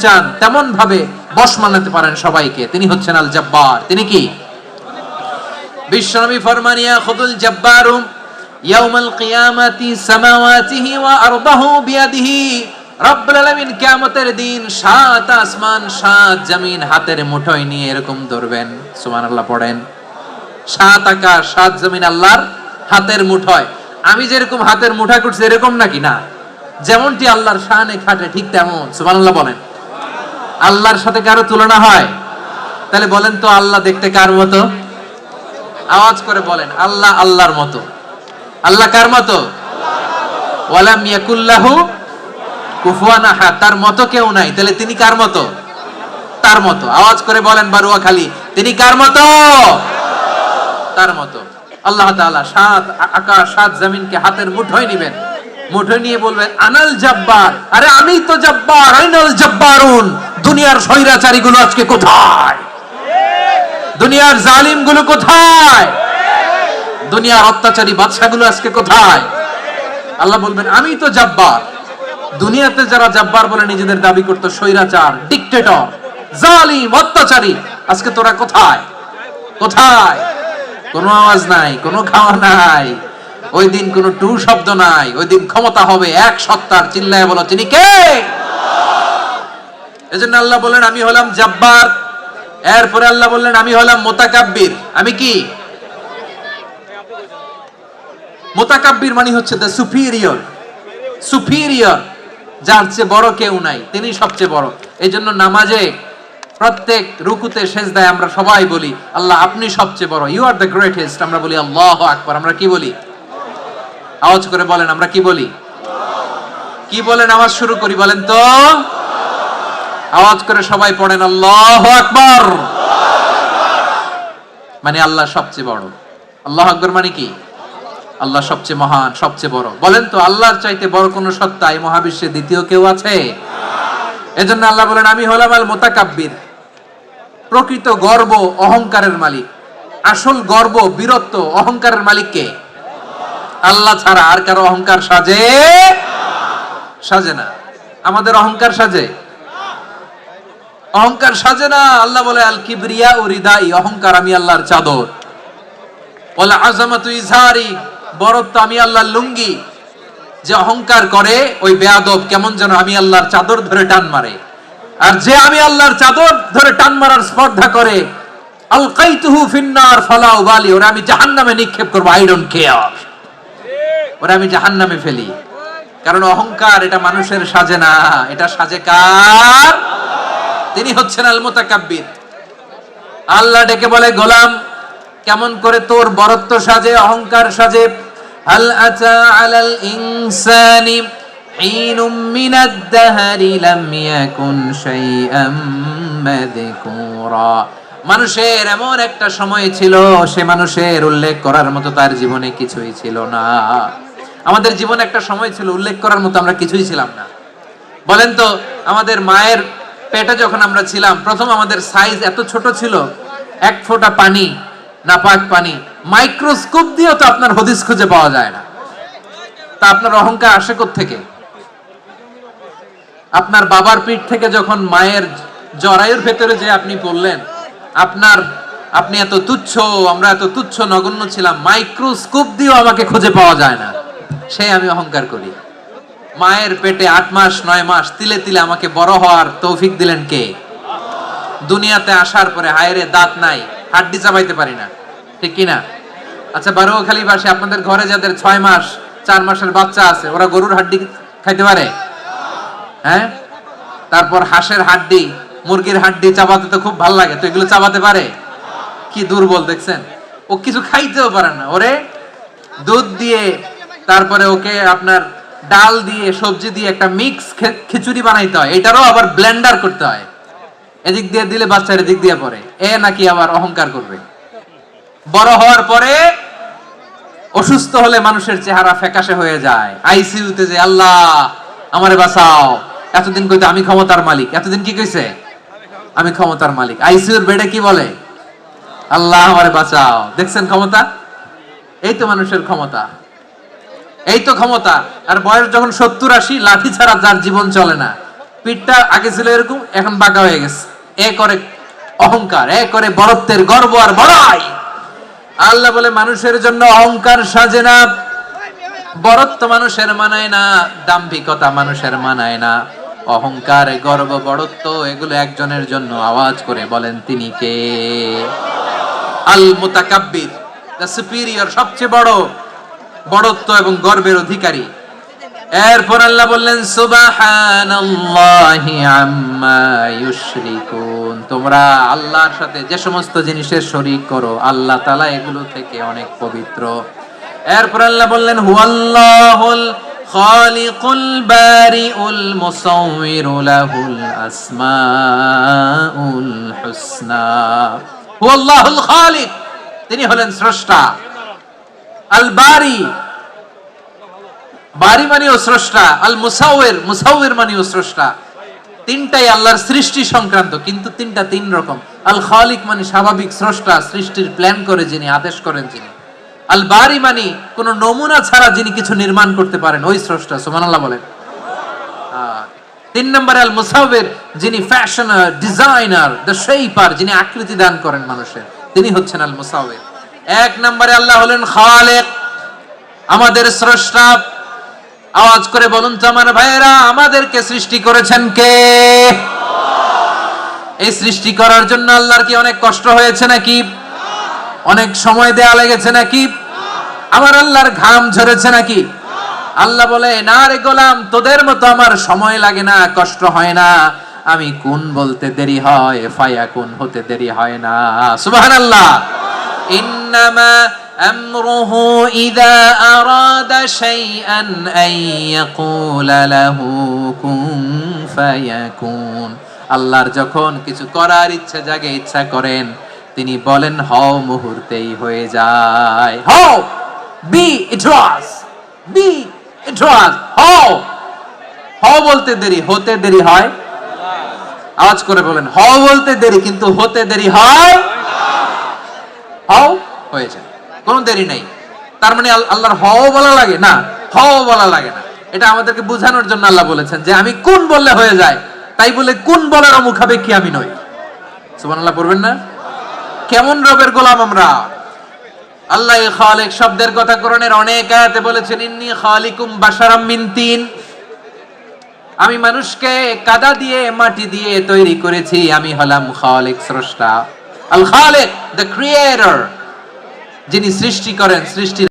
চান তেমন ভাবে বশ মানাতে পারেন সবাইকে, তিনি হচ্ছেন আল জব্বার। তিনি কি? বিশ্বনবী ফরমান ইয়া খুদুল জব্বারু ইয়াউমাল কিয়ামাতি সামাওয়াতিহি ওয়া আরদাহু বিয়াদিহি। রব্বুল আলামিন কিয়ামতের দিন সাত আসমান সাত জমিন হাতের মুঠোয় নিয়ে এরকম ধরবেন। সুবহানাল্লাহ পড়েন। সাত আকাশ সাত জমিন আল্লাহর হাতের মুঠোয়। আমি যেরকম হাতের মুঠা করছি এরকম নাকি? না, যেমনটি আল্লাহর শানে খাটে ঠিক তেমন। সুবহানাল্লাহ বলেন। আল্লাহর সাথে কারো তুলনা হয়? তাহলে বলেন তো আল্লাহ দেখতে কার মতো? আওয়াজ করে বলেন, আল্লাহ আল্লাহর মতো। আল্লাহ কার মতো? ওয়ালাম ইয়াকুল্লাহু কুফুয়ান আহাদ, তার মতো কেউ নাই। তাহলে তিনি কার মতো? তার মতো। আওয়াজ করে বলেন বারুয়াখালী, তিনি কার মতো? তার মতো। আল্লাহ তাআলা সাত আকাশ সাত জমিনকে হাতের মুঠোয় নেবেন, মুঠোয় নিয়ে বলবেন আনাল জব্বার। আরে আমি তো জব্বার, আইনাল জব্বারুন। দুনিয়ার স্বৈরাচারী গুলো আজকে কোথায়? দুনিয়ার জালিম গুলো কোথায়? দুনিয়ার অত্যাচারী বাদশা গুলো আজকে কোথায়? আল্লাহ বলবেন আমি তো জব্বার। দুনিয়াতে যারা জব্বার বলে নিজেদের দাবি করতো, স্বৈরাচার, ডিক্টেটর, জালিম, অত্যাচারী, আজকে তোরা কোথায়? কোথায়? কোনো আওয়াজ নাই, কোনো খাওয়া নাই, ওই দিন কোনো টু শব্দ নাই। ওই দিন ক্ষমতা হবে এক সত্তার। চিল্লায় বলো তিনি কে? এজন্য আল্লাহ বললেন আমি হলাম জব্বার। এরপরে আল্লাহ বললেন আমি হলাম মুতাকাব্বির। আমি কি? মুতাকাব্বির মানে হচ্ছে দ্য সুপিরিয়র। সুপিরিয়র, যার চেয়ে বড় কেউ নাই, তিনি সবচেয়ে বড়। এই জন্য নামাজে প্রত্যেক রুকুতে সেজদায় আমরা সবাই বলি আল্লাহ আপনি সবচেয়ে বড়, ইউ আর দ্য গ্রেটেস্ট। আমরা বলি আল্লাহু আকবার। আমরা কি বলি? আওয়াজ করে বলেন, আমরা কি বলি? কি বলেন? আওয়াজ শুরু করি, বলেন তো। আওয়াজ করে সবাই পড়েন আল্লাহু আকবার। মানে আল্লাহ সবচেয়ে বড়। আল্লাহু আকবার মানে কি? আল্লাহ সবচেয়ে মহান, সবচেয়ে বড়। বলেন তো আল্লাহর চাইতে বড় কোন সত্তা এই মহাবিশ্বে দ্বিতীয় কেউ আছে? এজন্য আল্লাহ বলেন আমি হলাম আল মুতাকাব্বির। প্রকৃত গর্ব অহংকারের মালিক। আসল গর্ব, বীরত্ব, অহংকারের মালিক কে? আল্লাহ ছাড়া আর কারো অহংকার সাজে? সাজে না। আমাদের অহংকার সাজে? অহংকার সাজে না। আল্লাহ বলে আল কিবরিয়া উরিদাই, অহংকার আমি আল্লাহর চাদর। ওয়াল আযামাতু ইজহারি, বড়ত্ব আমি আল্লাহর লুঙ্গি। যে অহংকার করে ওই বেয়াদব কেমন যেন আমি আল্লাহর চাদর ধরে টান মারে। আর যে আমি আল্লাহর চাদর ধরে টান মারার স্পর্ধা করে আলকাইতুহু ফিন্নার ফালা উবালি, ওরা আমি জাহান্নামে নিক্ষেপ করব, আই ডোন্ট কেয়ার। ওরা আমি জাহান্নামে ফেলি। কারণ অহংকার এটা মানুষের সাজে না, এটা সাজে কার? তিনি হচ্ছেন আল মুতাকাব্বির। আল্লাহ ডেকে বলে গোলাম কেমন করে তোর বরত্ব সাজে, অহংকার সাজে? হাল আতা আলাল ইনসানি হিনুম মিনাদ দাহরি লাম ইয়াকুন শাইআম মাযকুরা। মানুষের এমন একটা সময় ছিল, সে মানুষের উল্লেখ করার মতো তার জীবনে কিছুই ছিল না। আমাদের জীবনে একটা সময় ছিল উল্লেখ করার মতো আমরা কিছুই ছিলাম না। বলেন তো আমাদের মায়ের পেটে যখন আমরা ছিলাম, প্রথম আমাদের সাইজ এত ছোট ছিল, এক ফোঁটা পানি, নাপাক পানি, মাইক্রোস্কোপ দিয়েও তো আপনার হদিস খুঁজে পাওয়া যায় না। তা আপনার অহংকার আসে কোত্থেকে? আপনার বাবার পিঠ থেকে যখন মায়ের জরায়ুর ভেতরে যে আপনি পড়লেন, আপনি এত তুচ্ছ, আমরা এত তুচ্ছ নগণ্য ছিলাম, মাইক্রোস্কোপ দিয়েও আমাকে খুঁজে পাওয়া যায় না, সেই আমি অহংকার করি। মায়ের পেটে 8 মাস 9 মাস তিলে তিলে আমাকে বড় হওয়ার তৌফিক দিলেন কে? দুনিয়াতে আসার পরে হায়রে দাঁত নাই, হাড্ডি চাবাইতে পারি না, ঠিক কিনা? আচ্ছা বারুয়াখালী বাসী আপনাদের ঘরে যাদের 6 মাস 4 মাসের বাচ্চা আছে, ওরা গরুর হাড্ডি খাইতে পারে? হ্যাঁ। তারপর হাঁসের হাড্ডি, মুরগির হাড্ডি চাবাতে তো খুব ভালো লাগে, তো এগুলো চাবাতে পারে? কি দুর্বল দেখছেন, ও কিছু খাইতেও পারে না। ওরে দুধ দিয়ে, তারপরে ওকে আপনার ডাল দিয়ে, সবজি দিয়ে একটা মিক্স খিচুড়ি বানাইতে হয়, এটারও আবার ব্লেন্ডার করতে হয়। এদিক দিয়ে দিলে বাচ্চার এদিক দিয়ে পড়ে, এ নাকি আবার অহংকার করবে। বড় হওয়ার পরে অসুস্থ হলে মানুষের চেহারা ফ্যাকাশে হয়ে যায়, আইসিইউতে যে আল্লাহ আমারে বাঁচাও। এতদিন কইতো আমি ক্ষমতার মালিক, এতদিন কি কইছে? আমি ক্ষমতার মালিক। আইসিইউর বেডে কি বলে? আল্লাহ আমারে বাঁচাও। দেখছেন ক্ষমতা? এই তো মানুষের ক্ষমতা, এই তো ক্ষমতা। আর বয়স যখন 70-80, লাঠি ছাড়া যার জীবন চলে না, পিঠটা আগে ছিল এরকম, এখন বাঁকা হয়ে গেছে। এ করে অহংকার, এ করে বড়ত্বের গর্ব আর বড়াই। আল্লাহ বলে মানুষের জন্য অহংকার সাজে না, বড়ত্ব মানুষের মানায় না, দাম্ভিকতা মানুষের মানায় না। অহংকার, গর্ব, বড়ত্ব এগুলো একজনের জন্য। আওয়াজ করে বলেন তিনি কে? আল মুতাকাব্বির, দ্য সুপিরিয়র, সবচেয়ে বড়, বড়ত্ব এবং গর্বের অধিকারী। এরপর আল্লাহ বললেন সুবহানাল্লাহি আম্মা ইউশরিকুন, তোমরা আল্লাহর সাথে যে সমস্ত জিনিসের শরীক করো আল্লাহ তাআলা এগুলো থেকে অনেক পবিত্র। এরপর আল্লাহ বললেন হুয়াল্লাহুল খালিকুল বারিউল মুসাউউইরু লাহুল আসমাউল হুসনা। হুয়াল্লাহুল খালিক, তিনি হলেন স্রষ্টা। আল বারি, বারি মানেও স্রষ্টা। আল মুসাউইর, মুসাউইর মানেও স্রষ্টা। তিনটাই আল্লাহর সৃষ্টি সংক্রান্ত, কিন্তু তিনটা তিন রকম। আল খালিক মানে স্বাভাবিক স্রষ্টা, সৃষ্টির প্ল্যান করে যিনি, আদেশ করেন যিনি। আল বারি মানে কোন নমুনা ছাড়া যিনি কিছু নির্মাণ করতে পারেন, ওই স্রষ্টা। সুবহানাল্লাহ বলেন। তিন নম্বরে আল মুসাউইর, যিনি ফ্যাশনার, ডিজাইনার, দ্য শেপার, যিনি আকৃতি দান করেন মানুষের, তিনি হচ্ছেন আল মুসাউইর। এক নম্বরে আল্লাহ হলেন খালিক, আমাদের স্রষ্টা। আওয়াজ করে বলুন তো আমার ভাইয়েরা, আমাদেরকে সৃষ্টি করেছেন কে? এই সৃষ্টি করার জন্য আল্লাহর কি অনেক কষ্ট হয়েছে নাকি? অনেক সময় দেয়া লেগেছে নাকি? আমার আল্লাহর ঘাম ঝরেছে নাকি? আল্লাহ বলে না রে গোলাম, তোদের মতো আমার সময় লাগে না, কষ্ট হয় না। আমি কোন বলতে দেরি হয়, ফায়াকুন হতে দেরি হয় না। সুবহানাল্লাহ। ইন্নামা আমরুহু ইযা আরাদা শাইআন আন ইয়াকুলা লাহু কুন ফায়াকুন। আল্লাহর যখন কিছু করার ইচ্ছা জাগে, ইচ্ছা করেন, তিনি বলেন হও, মুহূর্তেই হয়ে যায়। হও, বি ইট ওয়াজ, বি ইট ওয়াজ। হও, হও বলতে দেরি, হতে দেরি হয়। আওয়াজ করে বলেন, হও বলতে দেরি, কিন্তু হতে দেরি হয়। হও, হয়ে যায়, কোনো দেরি নাই। তার মানে আল্লাহর হও বলা লাগে না, হও বলা লাগে না। এটা আমাদেরকে বোঝানোর জন্য আল্লাহ বলেছেন যে আমি কোন বললে হয়ে যায়, তাই বলে কোন বলার মুখাপেক্ষী আমি নই। সুবহানাল্লাহ পড়বেন না? কেমন রবের গোলাম আমরা! আল্লাহ খালিক শব্দের কথা কোরআনের অনেক আয়াতে বলেছেন, ইন্নী খালিকুম বাশারাম মিন তিন, আমি মানুষকে কাদা দিয়ে, মাটি দিয়ে তৈরি করেছি। আমি হলাম খালিক, স্রষ্টা। আল খালিক, দ্য ক্রিয়েটর, যিনি সৃষ্টি করেন, সৃষ্টির